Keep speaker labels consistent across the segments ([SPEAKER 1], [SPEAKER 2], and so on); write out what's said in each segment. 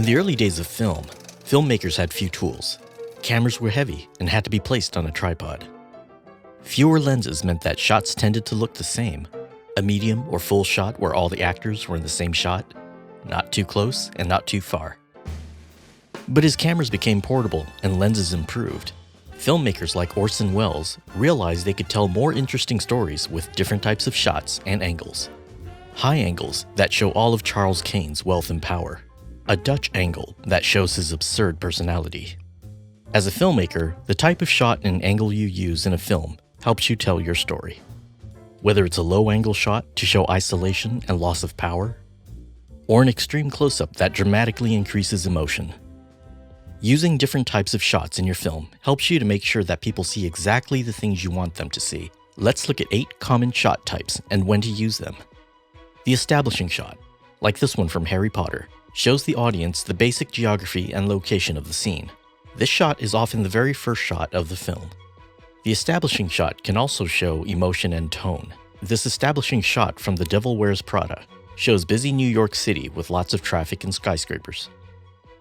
[SPEAKER 1] the early days of film, filmmakers had few tools. Cameras were heavy and had to be placed on a tripod. Fewer lenses meant that shots tended to look the same. A medium or full shot where all the actors were in the same shot, not too close and not too far. But as cameras became portable and lenses improved, filmmakers like Orson Welles realized they could tell more interesting stories with different types of shots and angles. High angles that show all of Charles Kane's wealth and power. A Dutch angle that shows his absurd personality. As a filmmaker, the type of shot and angle you use in a film helps you tell your story. Whether it's a low-angle shot to show isolation and loss of power, or an extreme close-up that dramatically increases emotion. Using different types of shots in your film helps you to make sure that people see exactly the things you want them to see. Let's look at 8 common shot types and when to use them. The establishing shot, like this one from Harry Potter, shows the audience the basic geography and location of the scene. This shot is often the very first shot of the film. The establishing shot can also show emotion and tone. This establishing shot from The Devil Wears Prada shows busy New York City with lots of traffic and skyscrapers.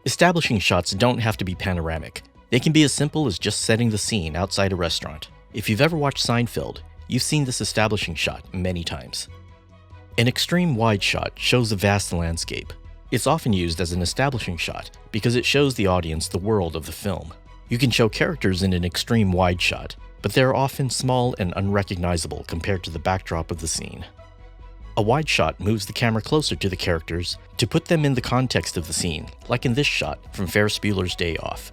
[SPEAKER 1] Establishing shots don't have to be panoramic. They can be as simple as just setting the scene outside a restaurant. If you've ever watched Seinfeld, you've seen this establishing shot many times. An extreme wide shot shows a vast landscape. It's often used as an establishing shot because it shows the audience the world of the film. You can show characters in an extreme wide shot, but they are often small and unrecognizable compared to the backdrop of the scene. A wide shot moves the camera closer to the characters to put them in the context of the scene, like in this shot from Ferris Bueller's Day Off,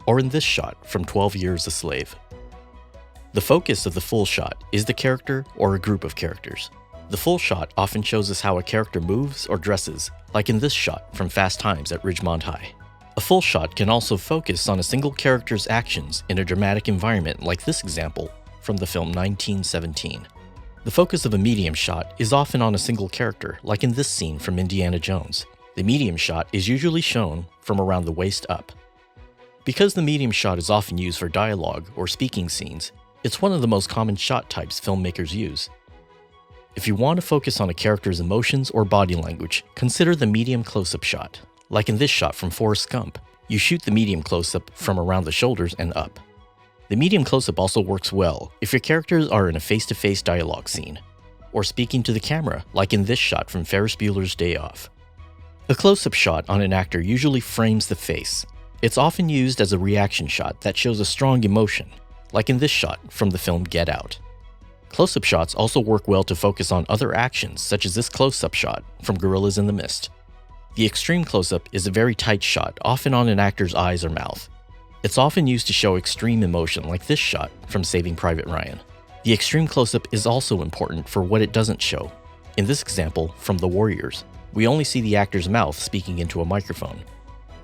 [SPEAKER 1] or in this shot from 12 Years a Slave. The focus of the full shot is the character or a group of characters. The full shot often shows us how a character moves or dresses, like in this shot from Fast Times at Ridgemont High. A full shot can also focus on a single character's actions in a dramatic environment like this example from the film 1917. The focus of a medium shot is often on a single character, like in this scene from Indiana Jones. The medium shot is usually shown from around the waist up. Because the medium shot is often used for dialogue or speaking scenes, it's one of the most common shot types filmmakers use. If you want to focus on a character's emotions or body language, consider the medium close-up shot. Like in this shot from Forrest Gump, you shoot the medium close-up from around the shoulders and up. The medium close-up also works well if your characters are in a face-to-face dialogue scene, or speaking to the camera, like in this shot from Ferris Bueller's Day Off. A close-up shot on an actor usually frames the face. It's often used as a reaction shot that shows a strong emotion, like in this shot from the film Get Out. Close-up shots also work well to focus on other actions, such as this close-up shot from Gorillas in the Mist. The extreme close-up is a very tight shot, often on an actor's eyes or mouth. It's often used to show extreme emotion, like this shot from Saving Private Ryan. The extreme close-up is also important for what it doesn't show. In this example, from The Warriors, we only see the actor's mouth speaking into a microphone.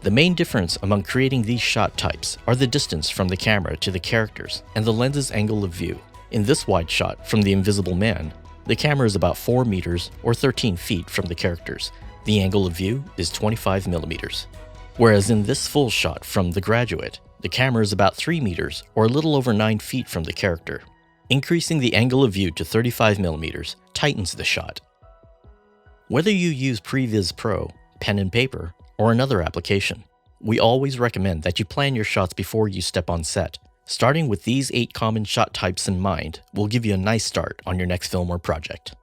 [SPEAKER 1] The main difference among creating these shot types are the distance from the camera to the characters and the lens's angle of view. In this wide shot from The Invisible Man, the camera is about 4 meters or 13 feet from the characters. The angle of view is 25 millimeters. Whereas in this full shot from The Graduate, the camera is about 3 meters or a little over 9 feet from the character. Increasing the angle of view to 35 millimeters tightens the shot. Whether you use Previs Pro, pen and paper, or another application, we always recommend that you plan your shots before you step on set. Starting with these 8 common shot types in mind will give you a nice start on your next film or project.